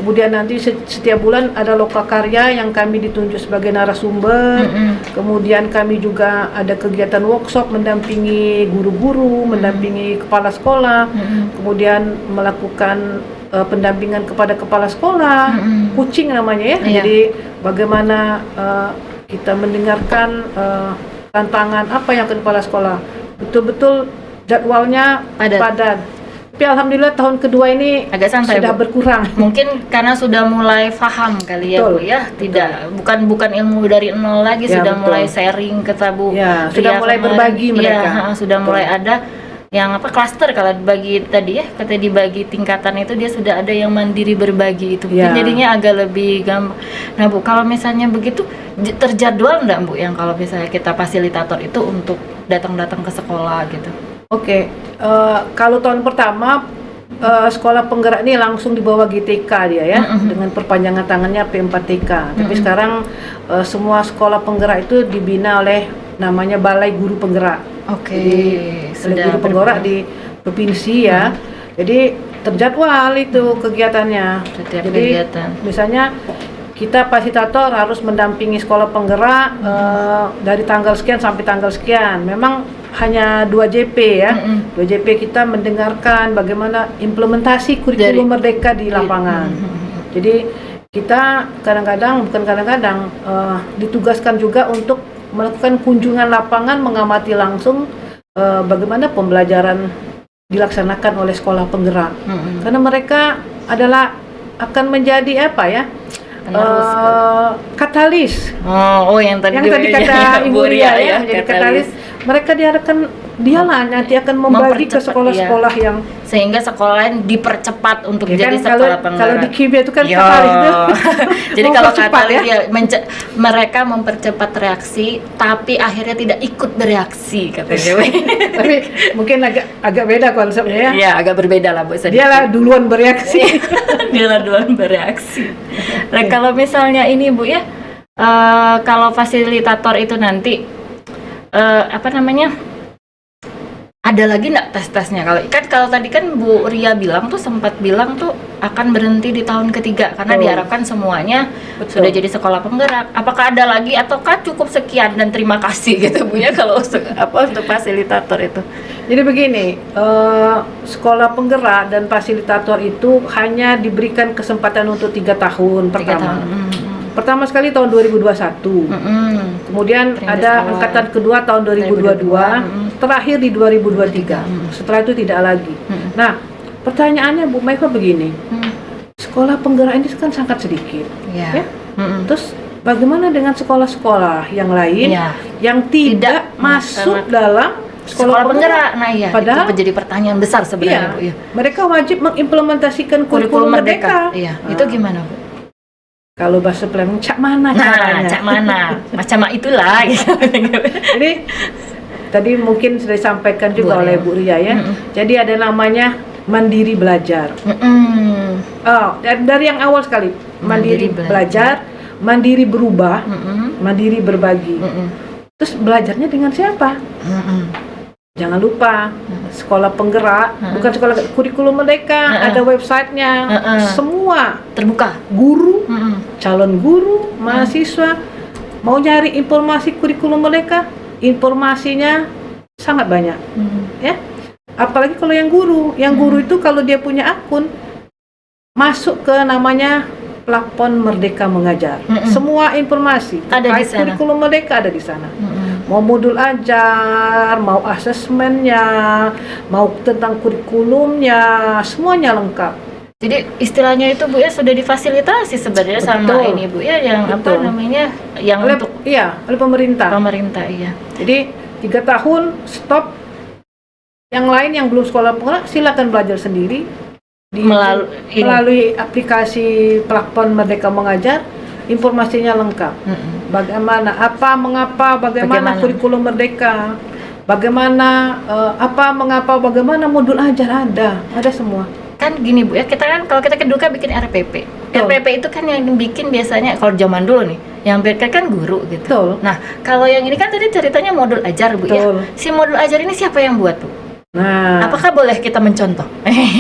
Kemudian nanti setiap bulan ada lokakarya yang kami ditunjuk sebagai narasumber. Kemudian kami juga ada kegiatan workshop mendampingi guru-guru, mendampingi kepala sekolah. Kemudian melakukan pendampingan kepada kepala sekolah, coaching namanya ya. Jadi bagaimana kita mendengarkan tantangan apa yang ke kepala sekolah. Betul-betul jadwalnya padat. Tapi alhamdulillah tahun kedua ini agak santai, sudah Bu. berkurang. Mungkin karena sudah mulai paham kali ya, Bu ya. Tidak, bukan ilmu dari nol lagi, Ya, sudah betul. mulai sharing ke Tabu. Ya, sudah mulai berbagi mereka. Sudah mulai ada yang klaster kalau dibagi tadi ya, kata dibagi tingkatan itu dia sudah ada yang mandiri berbagi itu. Ya. Jadinya agak lebih gampang. Nah, Bu, kalau misalnya begitu terjadwal enggak, Bu, yang kalau misalnya kita fasilitator itu untuk datang-datang ke sekolah gitu? Oke, kalau tahun pertama sekolah penggerak ini langsung di bawah GTK dia ya, dengan perpanjangan tangannya P4TK. Tapi sekarang semua sekolah penggerak itu dibina oleh namanya Balai Guru Penggerak. Oke, Balai Guru Penggerak di provinsi ya. Jadi terjadwal itu kegiatannya. Setiap Jadi kegiatan. misalnya kita fasilitator harus mendampingi sekolah penggerak dari tanggal sekian sampai tanggal sekian. Memang hanya 2 JP ya. 2 JP kita mendengarkan bagaimana implementasi kurikulum merdeka di lapangan. Jadi kita kadang-kadang ditugaskan juga untuk melakukan kunjungan lapangan, mengamati langsung bagaimana pembelajaran dilaksanakan oleh sekolah penggerak. Karena mereka akan menjadi apa ya? Katalis. Oh, yang tadi kata Ibu Ria ya, menjadi katalis. Mereka diharapkan dialah nanti akan membagi ke sekolah-sekolah yang sehingga sekolah lain dipercepat untuk ya jadi kan, sekolah penggerak. Kalau di kimia itu kan katalis itu. Jadi kalau katalis ya mereka mempercepat reaksi tapi akhirnya tidak ikut bereaksi katanya. Tapi mungkin agak beda konsepnya ya. Iya, agak berbeda lah Bu. Dialah duluan bereaksi. Dialah duluan bereaksi. Nah, kalau misalnya ini Bu ya, kalau fasilitator itu nanti ada lagi nggak tes-tesnya? Kalau tadi kan Bu Ria sempat bilang tuh akan berhenti di tahun ketiga karena diharapkan semuanya sudah jadi sekolah penggerak. Apakah ada lagi ataukah cukup sekian dan terima kasih gitu Bu ya kalau untuk fasilitator itu? Jadi begini, sekolah penggerak dan fasilitator itu hanya diberikan kesempatan untuk 3 tahun pertama. Pertama sekali tahun 2021, kemudian ada angkatan kedua tahun 2022, terakhir di 2023. Setelah itu tidak lagi. Nah, pertanyaannya Bu Maifa begini, sekolah penggerak ini kan sangat sedikit, ya? Terus bagaimana dengan sekolah-sekolah yang lain yang tidak masuk dalam sekolah penggerak? Nah iya, padahal itu menjadi pertanyaan besar sebenarnya Bu. Mereka wajib mengimplementasikan kurikulum merdeka. Itu gimana Bu? Kalau bahasa Palembang, cak mana caranya? Cak mana? Macam itulah gitu. Jadi tadi mungkin sudah disampaikan juga oleh Bu Ria ya. Jadi ada namanya mandiri belajar. Dari yang awal sekali, mandiri belajar, mandiri berubah, mandiri berbagi. Terus belajarnya dengan siapa? Jangan lupa sekolah penggerak, bukan sekolah kurikulum merdeka, ada websitenya, semua terbuka. Guru, calon guru, mahasiswa mau nyari informasi kurikulum merdeka, informasinya sangat banyak, ya. Apalagi kalau yang guru itu kalau dia punya akun masuk ke namanya Plafon Merdeka Mengajar, semua informasi ada di sana. Kurikulum merdeka ada di sana. Mau modul ajar, mau asesmennya, mau tentang kurikulumnya, semuanya lengkap. Jadi istilahnya itu Bu ya sudah difasilitasi sebenarnya sama Betul. ini Bu ya yang apa Betul. namanya yang oleh untuk oleh pemerintah. iya. Jadi 3 tahun stop. Yang lain yang belum sekolah pula silakan belajar sendiri melalui aplikasi platform Merdeka Mengajar. Informasinya lengkap. Bagaimana, apa, mengapa, bagaimana kurikulum Merdeka, bagaimana apa, mengapa, bagaimana modul ajar ada semua. Kan gini Bu ya, kita kan kalau kita keduka bikin RPP. Betul. RPP itu kan yang bikin biasanya kalau zaman dulu nih, yang bikin kan guru gitu. Betul. Nah, kalau yang ini kan tadi ceritanya modul ajar Bu Betul. ya. Si modul ajar ini siapa yang buat Bu? Nah, Apakah boleh kita mencontoh?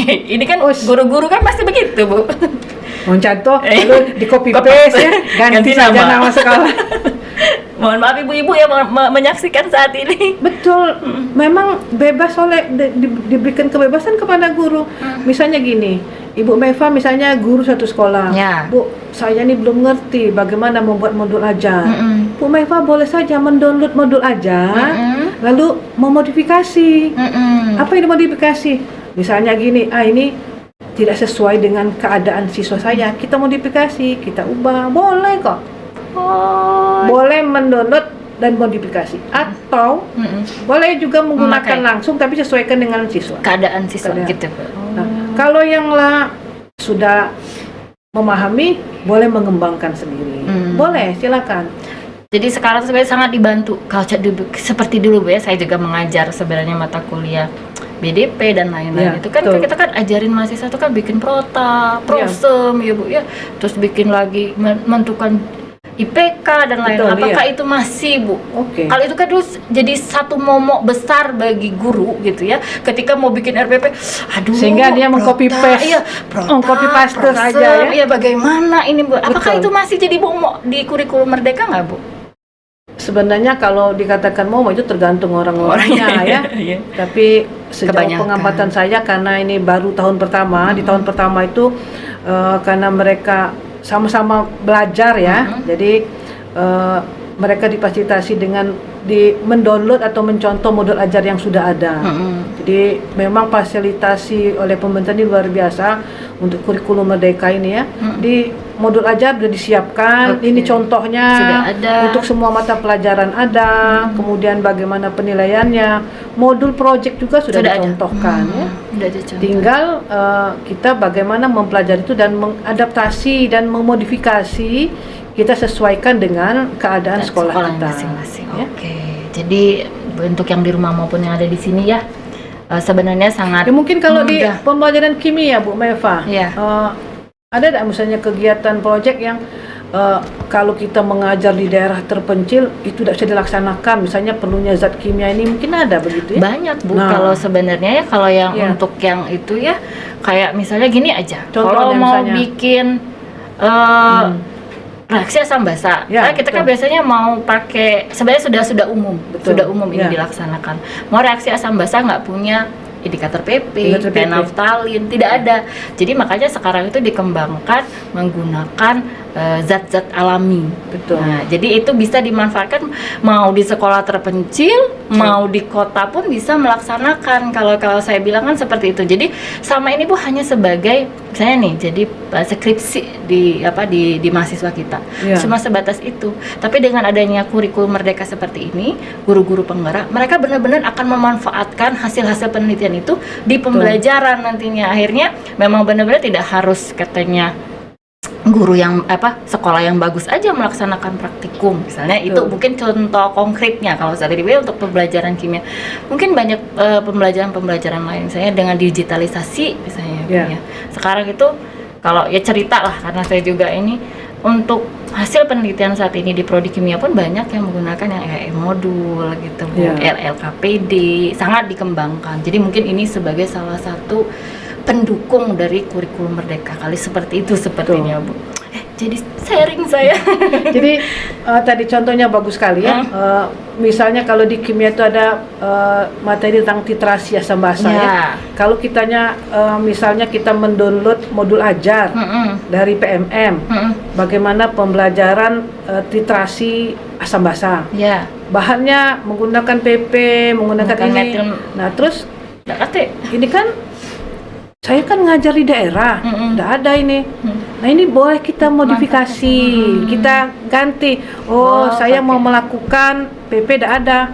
Ini kan guru-guru kan pasti begitu Bu. mencontoh lalu di copy paste ya, ganti saja nama sekolah. Mohon maaf ibu-ibu yang menyaksikan saat ini. Betul, memang bebas diberikan kebebasan kepada guru. Misalnya gini, Ibu Meva misalnya guru satu sekolah. Ya. Bu, saya ini belum ngerti bagaimana membuat modul ajar. Bu Meva boleh saja mendownload modul ajar, lalu memodifikasi. Apa yang dimodifikasi? Misalnya gini, ini tidak sesuai dengan keadaan siswa saya, kita modifikasi, kita ubah, boleh kok. Boleh mendownload dan modifikasi, atau boleh juga menggunakan langsung tapi sesuaikan dengan siswa, keadaan siswa gitu. Nah, kalau yang sudah memahami boleh mengembangkan sendiri, boleh, silakan. Jadi sekarang sebenarnya sangat dibantu. Kalau seperti dulu Bu ya, saya juga mengajar sebenarnya mata kuliah BDP dan lain-lain. Itu kan kita kan ajarin mahasiswa itu kan bikin prota, prosem ya Bu ya. Terus bikin lagi menentukan IPK dan lain-lain. Apakah itu masih Bu? Kalau itu kan dulu jadi satu momok besar bagi guru gitu ya. Ketika mau bikin RPP, sehingga dia mengcopy paste, mengcopy paste saja ya. Iya, bagaimana ini Bu? Apakah itu masih jadi momok di kurikulum Merdeka nggak Bu? Sebenarnya kalau dikatakan momok itu tergantung orang-orangnya ya. Tapi sejauh pengamatan saya, karena ini baru tahun pertama, di tahun pertama itu karena mereka sama-sama belajar ya, jadi mereka difasilitasi dengan mendownload atau mencontoh modul ajar yang sudah ada. Jadi memang fasilitasi oleh pemerintah ini luar biasa untuk kurikulum Merdeka ini ya. Di modul ajar sudah disiapkan, ini contohnya sudah ada. Untuk semua mata pelajaran ada, kemudian bagaimana penilaiannya, modul project juga sudah dicontohkan ya. Tinggal kita bagaimana mempelajari itu dan mengadaptasi dan memodifikasi, kita sesuaikan dengan keadaan sekolah kita. Masing-masing. Ya. Jadi untuk yang di rumah maupun yang ada di sini ya, sebenarnya sangat. Ya, mungkin kalau di pembelajaran kimia Bu Meva, ada tidak misalnya kegiatan proyek yang kalau kita mengajar di daerah terpencil itu tidak bisa dilaksanakan, misalnya perlunya zat kimia ini, mungkin ada begitu ya? Banyak Bu. Kalau sebenarnya ya kalau yang untuk yang itu ya, kayak misalnya gini aja. Kalau mau bikin reaksi asam basa, kita kan biasanya mau pakai, sebenarnya sudah umum, ini dilaksanakan. Mau reaksi asam basa nggak punya indikator PP, penaftalin, tidak ada. Jadi makanya sekarang itu dikembangkan menggunakan zat-zat alami. Nah, jadi itu bisa dimanfaatkan mau di sekolah terpencil, mau di kota pun bisa melaksanakan. Kalau saya bilang kan seperti itu. Jadi sama ini Bu hanya sebagai misalnya nih, jadi skripsi di mahasiswa kita. Cuma sebatas itu. Tapi dengan adanya kurikulum Merdeka seperti ini, guru-guru penggerak, mereka benar-benar akan memanfaatkan hasil-hasil penelitian itu di pembelajaran nantinya. Akhirnya memang benar-benar tidak harus katanya guru yang sekolah yang bagus aja melaksanakan praktikum misalnya. Itu mungkin contoh konkretnya. Kalau saat ini untuk pembelajaran kimia mungkin banyak pembelajaran lain, misalnya dengan digitalisasi misalnya ya. Sekarang itu kalau ya cerita lah, karena saya juga ini untuk hasil penelitian saat ini di prodi kimia pun banyak yang menggunakan yang EM modul gitu Bu, LLKPD sangat dikembangkan. Jadi mungkin ini sebagai salah satu pendukung dari kurikulum Merdeka kali seperti itu sepertinya Bu. Jadi sharing saya. Jadi tadi contohnya bagus sekali ya. Misalnya kalau di kimia itu ada materi tentang titrasi asam basa ya. Kalau kitanya misalnya kita mendownload modul ajar dari PMM, bagaimana pembelajaran titrasi asam basa. Bahannya menggunakan PP, menggunakan ini. Nah terus ini kan saya kan ngajar di daerah, nggak ada ini. Nah ini boleh kita modifikasi, kita ganti. Saya mau melakukan PP nggak ada.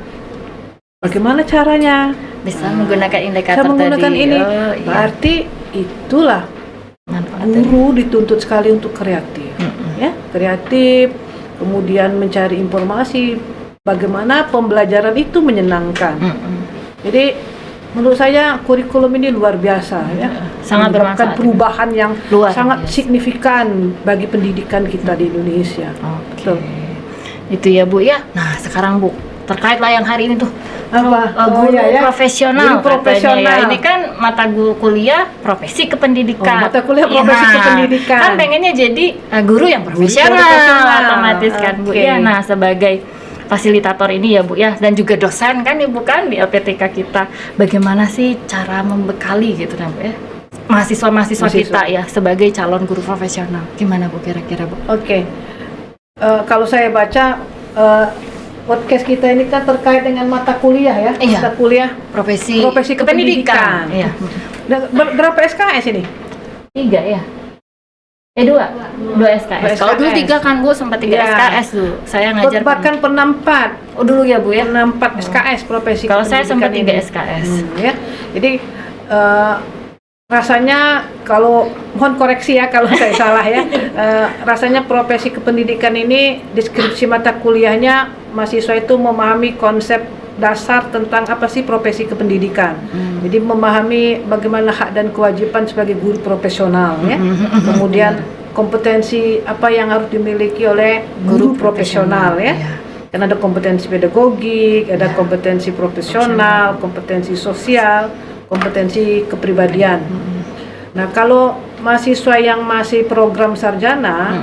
Bagaimana caranya? Bisa menggunakan indikator Saya menggunakan tadi. ini. Oh, iya. Berarti itulah Manfaatnya. guru dituntut sekali untuk kreatif, ya kreatif. Kemudian mencari informasi bagaimana pembelajaran itu menyenangkan. Jadi menurut saya kurikulum ini luar biasa ya, Sangat menyebabkan bermanfaat. perubahan yang Luar sangat biasa. signifikan bagi pendidikan kita di Indonesia. Oke. Betul. Itu ya Bu ya. Nah sekarang Bu, terkait lah yang hari ini tuh Apa? guru iya, ya. profesional, Guru profesional. katanya ya. Ini kan mata kuliah profesi kependidikan. Mata kuliah profesi Iya. kependidikan. Kan pengennya jadi guru yang profesional, otomatis kan Bu Oke. ya. Nah sebagai fasilitator ini ya Bu ya, dan juga dosen kan Ibu kan di LPTK kita, bagaimana sih cara membekali gitu kan Bu ya mahasiswa kita ya sebagai calon guru profesional, gimana Bu kira-kira Bu? Oke. Kalau saya baca podcast kita ini kan terkait dengan mata kuliah ya, Iya. mata kuliah Profesi kependidikan. Iya. Berapa SKS ini? 3 ya? 2 SKS. Kalau dulu 3 kan Bu, sempat 3 Iya. SKS dulu. Saya ngajar Bahkan pernah 4. dulu ya Bu ya. 4 SKS profesi Kalau saya sempat kependidikan 3 ini. SKS. Ya. Jadi rasanya, kalau mohon koreksi ya kalau saya salah ya, rasanya profesi kependidikan ini deskripsi mata kuliahnya mahasiswa itu memahami konsep dasar tentang apa sih profesi kependidikan. Jadi memahami bagaimana hak dan kewajiban sebagai guru profesional ya. Kemudian kompetensi apa yang harus dimiliki oleh guru profesional ya. Iya. Karena ada kompetensi pedagogik, ada kompetensi profesional, kompetensi sosial, kompetensi kepribadian. Nah, kalau mahasiswa yang masih program sarjana,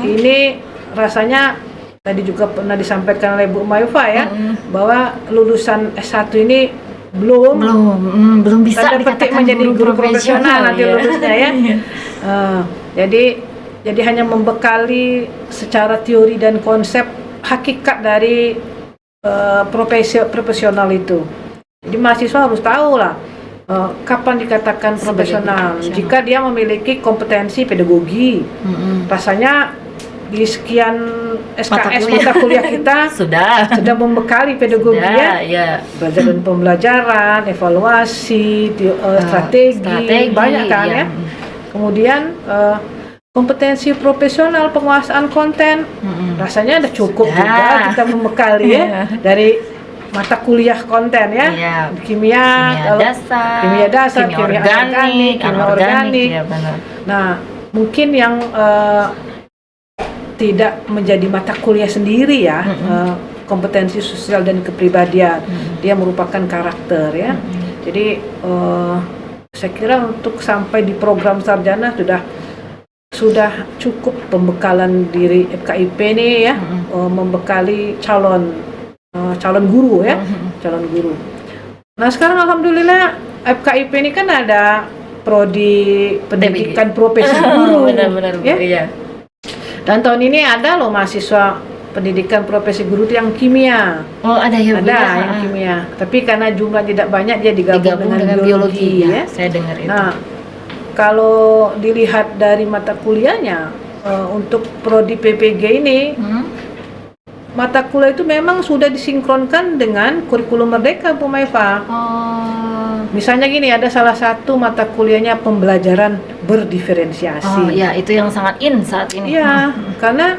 ini rasanya tadi juga pernah disampaikan oleh Bu Mayufa ya, bahwa lulusan S1 ini belum bisa tanda petik dikatakan menjadi guru profesional nanti ya. lulusnya ya. Jadi hanya membekali secara teori dan konsep hakikat dari profesi profesional itu. Jadi mahasiswa harus tahu lah kapan dikatakan profesional. Jika dia memiliki kompetensi pedagogi, rasanya di sekian SKS mata kuliah kita sudah membekali pedagogi ya. belajar dan pembelajaran, evaluasi, strategi, banyak kan ya. Kemudian kompetensi profesional penguasaan konten, rasanya ada cukup juga kita membekali ya dari mata kuliah konten ya, kimia dasar, kimia organik, ya benar. Nah, mungkin yang tidak menjadi mata kuliah sendiri ya, kompetensi sosial dan kepribadian, dia merupakan karakter ya. Jadi saya kira untuk sampai di program sarjana sudah cukup pembekalan diri FKIP ini ya, membekali calon guru ya, calon guru. Nah sekarang alhamdulillah FKIP ini kan ada prodi pendidikan profesi guru, benar-benar ya. Iya. Dan tahun ini ada loh mahasiswa pendidikan profesi guru yang kimia. Oh ada ya, ada yang kimia. Tapi karena jumlah tidak banyak dia digabung dengan biologi ya. Saya dengar itu. Nah, kalau dilihat dari mata kuliahnya untuk prodi PPG ini, mata kuliah itu memang sudah disinkronkan dengan kurikulum Merdeka Bu Maifa. Misalnya gini, ada salah satu mata kuliahnya pembelajaran berdiferensiasi. Oh ya, itu yang sangat in saat ini. Iya, karena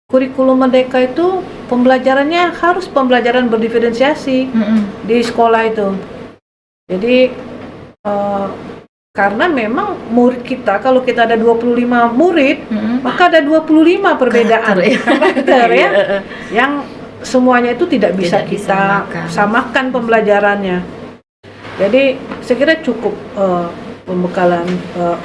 kurikulum Merdeka itu pembelajarannya harus pembelajaran berdiferensiasi di sekolah itu. Jadi karena memang murid kita, kalau kita ada 25 murid, maka ada 25 perbedaan karakter ya, yang semuanya itu tidak bisa kita samakan pembelajarannya. Jadi saya kira cukup pembekalan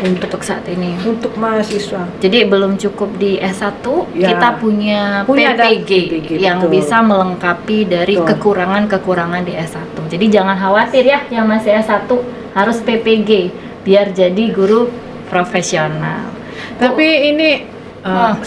untuk saat ini untuk mahasiswa. Jadi belum cukup di S1 ya, kita punya PPG yang betul. Bisa melengkapi dari kekurangan-kekurangan di S1. Jadi jangan khawatir ya yang masih S1 harus PPG biar jadi guru profesional. Tapi ini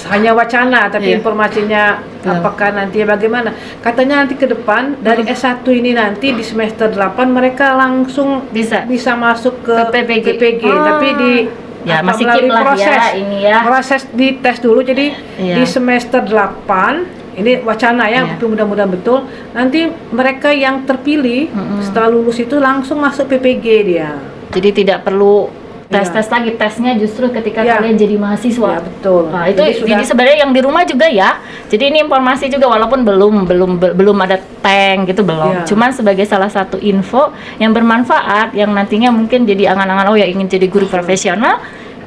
hanya wacana, tapi informasinya Apakah nanti bagaimana? Katanya nanti ke depan dari S1 ini nanti di semester 8 mereka langsung Bisa masuk ke PPG. tapi di Ya, masih melalui keep lah proses ya ini ya. proses di tes dulu. Jadi Iya. di semester 8 ini wacana ya, Iya. tapi mudah-mudahan betul. Nanti mereka yang terpilih setelah lulus itu langsung masuk PPG dia. Jadi tidak perlu tes-tes lagi, tesnya justru ketika Ya. kalian jadi mahasiswa. Ya, betul. Nah, itu Jadi jadi sebenarnya yang di rumah juga ya. Jadi ini informasi juga walaupun belum ada tank gitu belum. Ya. Cuman sebagai salah satu info yang bermanfaat yang nantinya mungkin jadi angan-angan ya ingin jadi guru profesional.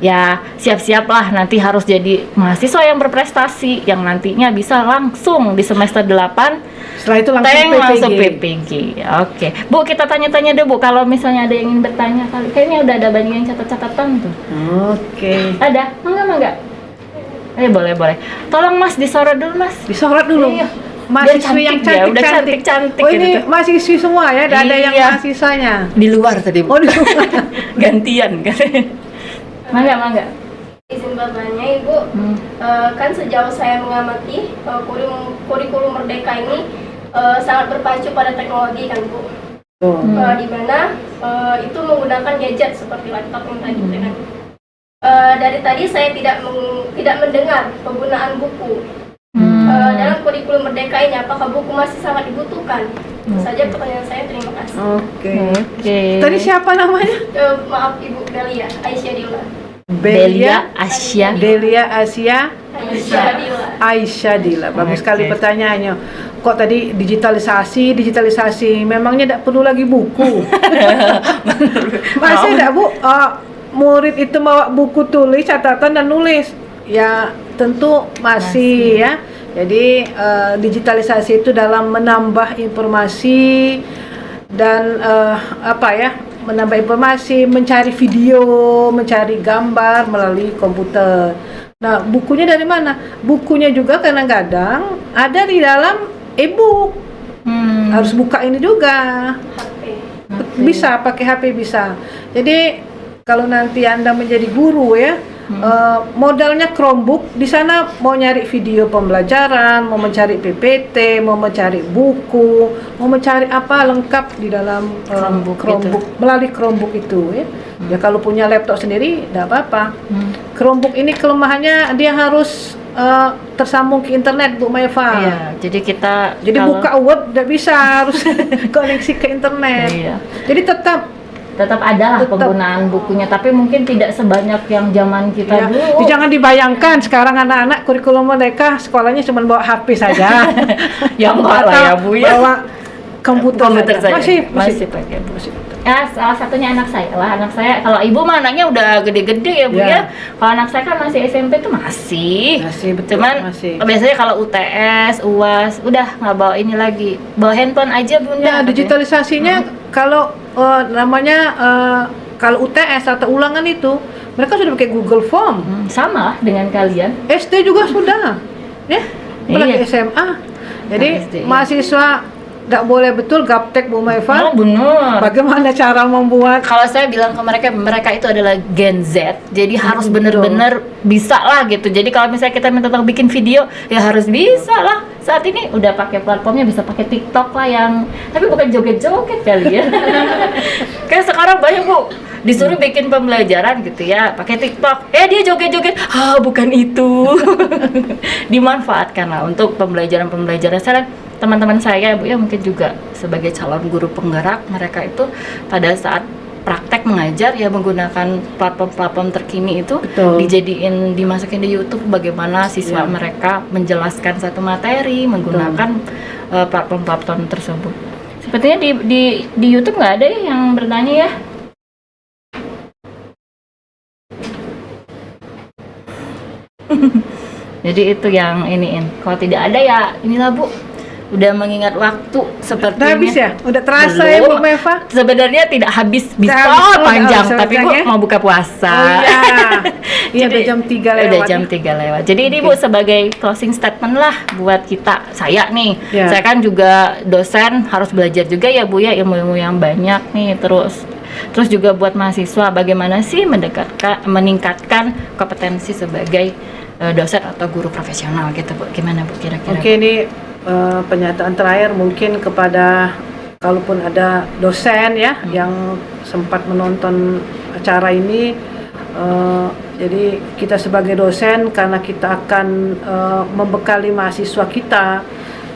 Ya siap-siaplah nanti harus jadi mahasiswa yang berprestasi yang nantinya bisa langsung di semester 8 setelah itu langsung Tank PPG. langsung PPG. Oke. Bu, kita tanya-tanya deh Bu, kalau misalnya ada yang ingin bertanya kali. Kayaknya udah ada banyak yang catat-catatan tuh. Oke. Ada? Mangga. Boleh. Tolong Mas disorot dulu Mas. Disorot dulu. Iya. Mahasiswi Biar yang cantik ya, udah cantik-cantik. cantik-cantik Oh, ini gitu. mahasiswi semua ya, tidak ada yang Iya. mahasiswanya. Di luar tadi Bu. Oh, di luar. Gantian kan. Mangga. Izin bertanya Ibu, kan sejauh saya mengamati kurikulum Merdeka ini sangat berpacu pada teknologi kan Bu, Tuh. di mana itu menggunakan gadget seperti laptop yang tadi kan. Dari tadi saya tidak mendengar penggunaan buku dalam kurikulum Merdeka ini. Apakah buku masih sangat dibutuhkan? Itu saja pertanyaan saya. Terima kasih. Oke. Oke. Tadi siapa namanya? Maaf Ibu Belia Aisyah Dila. Belia Asia. Delia Asia Aisyah Dila. Aisyah Dila. Bagus Oke. sekali pertanyaannya. Kok tadi digitalisasi memangnya tidak perlu lagi buku? Masih tidak Bu? Murid itu bawa buku tulis, catatan dan nulis? Ya tentu masih ya. Jadi digitalisasi itu dalam menambah informasi dan menambah informasi, mencari video, mencari gambar melalui komputer. Nah, bukunya dari mana? Bukunya juga kadang-kadang ada di dalam e-book. Harus buka ini juga. HP. Bisa pakai HP bisa. Jadi kalau nanti Anda menjadi guru ya, modalnya Chromebook, di sana mau nyari video pembelajaran, mau mencari PPT, mau mencari buku, mau mencari apa lengkap di dalam Chromebook melalui Chromebook itu ya. Ya kalau punya laptop sendiri tidak apa-apa. Chromebook ini kelemahannya dia harus tersambung ke internet Bu Maeva. Iya, jadi kita Jadi buka Word tidak bisa, harus koneksi ke internet. Iya. Jadi tetap ada lah penggunaan bukunya, tapi mungkin tidak sebanyak yang zaman kita ya, dulu. jangan dibayangkan sekarang anak-anak kurikulum mereka sekolahnya cuma bawa HP saja. Ya enggak lah ya Bu ya. Bawa komputer saja. Masih pakai Bu. masih. Ya, salah satunya anak saya lah. Anak saya, kalau ibu mah anaknya udah gede-gede ya Bu Ya. ya. Kalau anak saya kan masih SMP tuh masih. Betul, Cuman masih. biasanya kalau UTS, UAS, udah nggak bawa ini lagi. Bawa handphone aja Bunda. Ya, katanya. digitalisasinya kalau kalau UTS atau ulangan itu mereka sudah pakai Google Form. Sama lah dengan kalian. SD juga sudah. Ya, apalagi Iya. SMA. Jadi SD, iya. mahasiswa tidak boleh betul gaptek Bu Maeva. Oh bener. Bagaimana cara membuat Kalau saya bilang ke mereka itu adalah Gen Z, jadi harus bener-bener bisa lah gitu. Jadi kalau misalnya kita minta tolong bikin video, ya harus bisa lah. Saat ini udah pakai platformnya, bisa pakai TikTok lah yang, tapi bukan joget-joget kali ya. Kayak sekarang banyak Bu, disuruh bikin pembelajaran gitu ya, pakai TikTok. Dia joget-joget, bukan itu. Dimanfaatkan lah untuk pembelajaran-pembelajaran. Sekarang teman-teman saya Bu ya mungkin juga sebagai calon guru penggerak, mereka itu pada saat praktek mengajar ya menggunakan platform-platform terkini itu. Betul. dimasukin di YouTube bagaimana siswa Ya. mereka menjelaskan satu materi menggunakan platform-platform tersebut. Sepertinya di YouTube nggak ada ya yang bertanya ya. Jadi itu yang iniin. Kalau tidak ada ya inilah Bu. Udah mengingat waktu sepertinya. udah habis ya? Udah terasa ya Bu Belum. Maeva? Sebenarnya tidak habis, bisa habis, panjang, udah tapi Bu panjang ya? mau buka puasa. Oh iya. Iya udah Jadi, jam 3 lewat. Udah jam 3 lewat. Jadi ini Bu sebagai closing statement lah buat kita. Saya nih, Ya. saya kan juga dosen, harus belajar juga ya Bu ya, ilmu-ilmu yang banyak nih. Terus Terus juga buat mahasiswa bagaimana sih meningkatkan kompetensi sebagai dosen atau guru profesional gitu Bu. Gimana Bu kira-kira? Oke, ini pernyataan terakhir mungkin kepada kalaupun ada dosen ya yang sempat menonton acara ini. Jadi kita sebagai dosen, karena kita akan membekali mahasiswa kita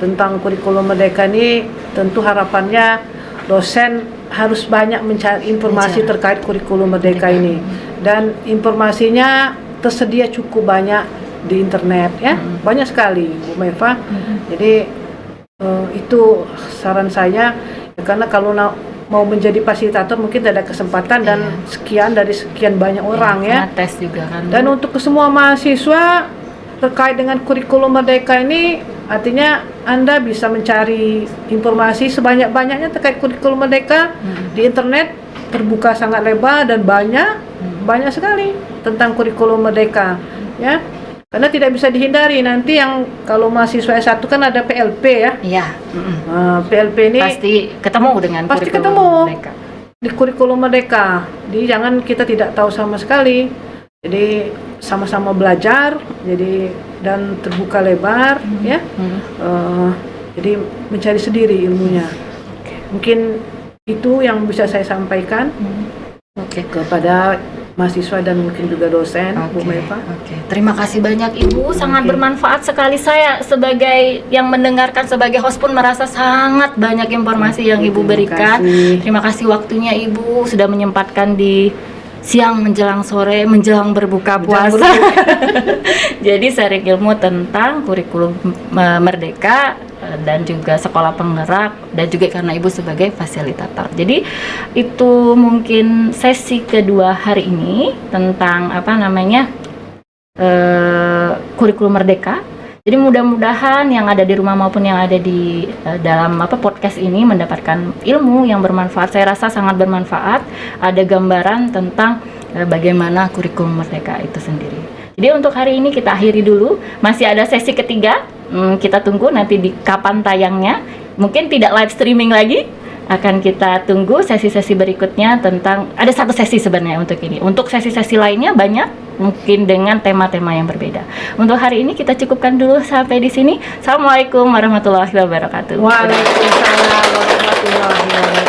tentang kurikulum merdeka ini, tentu harapannya dosen harus banyak mencari informasi terkait kurikulum merdeka ini, dan informasinya tersedia cukup banyak di internet ya, banyak sekali Bu Meva. Jadi itu saran saya ya, karena kalau mau menjadi fasilitator mungkin ada kesempatan dan sekian dari sekian banyak orang ya. Tes juga kan. Dan untuk ke semua mahasiswa terkait dengan kurikulum merdeka ini, artinya Anda bisa mencari informasi sebanyak-banyaknya terkait kurikulum merdeka di internet, terbuka sangat lebar dan banyak sekali tentang kurikulum merdeka ya. Karena tidak bisa dihindari nanti yang kalau mahasiswa S1 kan ada PLP ya. Iya. PLP ini Pasti ketemu dengan pasti kurikulum ketemu merdeka. di kurikulum merdeka. Jadi jangan kita tidak tahu sama sekali. Jadi sama-sama belajar. Jadi dan terbuka lebar ya. Jadi mencari sendiri ilmunya. Mungkin itu yang bisa saya sampaikan kepada mahasiswa dan mungkin juga dosen, Bu Meva. Terima kasih banyak Ibu, sangat bermanfaat sekali. Saya sebagai yang mendengarkan, sebagai host pun merasa sangat banyak informasi yang Ibu berikan. Terima kasih waktunya Ibu, sudah menyempatkan di siang menjelang sore, menjelang berbuka puasa. Jadi sharing ilmu tentang kurikulum merdeka dan juga sekolah penggerak, dan juga karena Ibu sebagai fasilitator. Jadi itu mungkin sesi kedua hari ini tentang kurikulum merdeka. Jadi mudah-mudahan yang ada di rumah maupun yang ada di dalam podcast ini mendapatkan ilmu yang bermanfaat. Saya rasa sangat bermanfaat. Ada gambaran tentang bagaimana kurikulum merdeka itu sendiri. Jadi untuk hari ini kita akhiri dulu. Masih ada sesi ketiga. Kita tunggu nanti di kapan tayangnya. Mungkin tidak live streaming lagi. Akan kita tunggu sesi-sesi berikutnya tentang, ada satu sesi sebenarnya untuk ini. Untuk sesi-sesi lainnya banyak, mungkin dengan tema-tema yang berbeda. Untuk hari ini kita cukupkan dulu sampai di sini. Assalamualaikum warahmatullahi wabarakatuh. Waalaikumsalam warahmatullahi wabarakatuh.